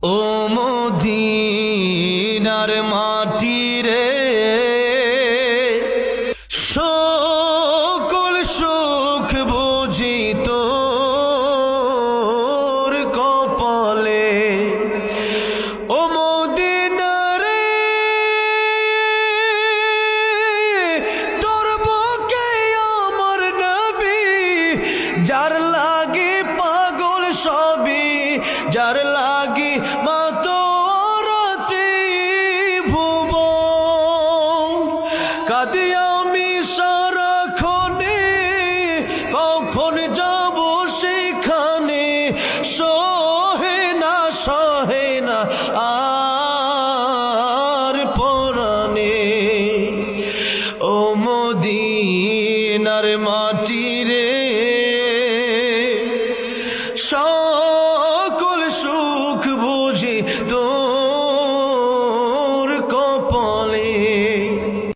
ও মদিনার মাটি রে, সকল সুখ বুঝি তোর কপালে। ও মদিনা রে, তোর বুকে আমার নবী, যার লাগি পাগল সবই, যার লাগি মা তোর ত্রিভুবন। কাঁদি আমি সারাক্ষণে, কখন যাব সেখানে, সহে না সহে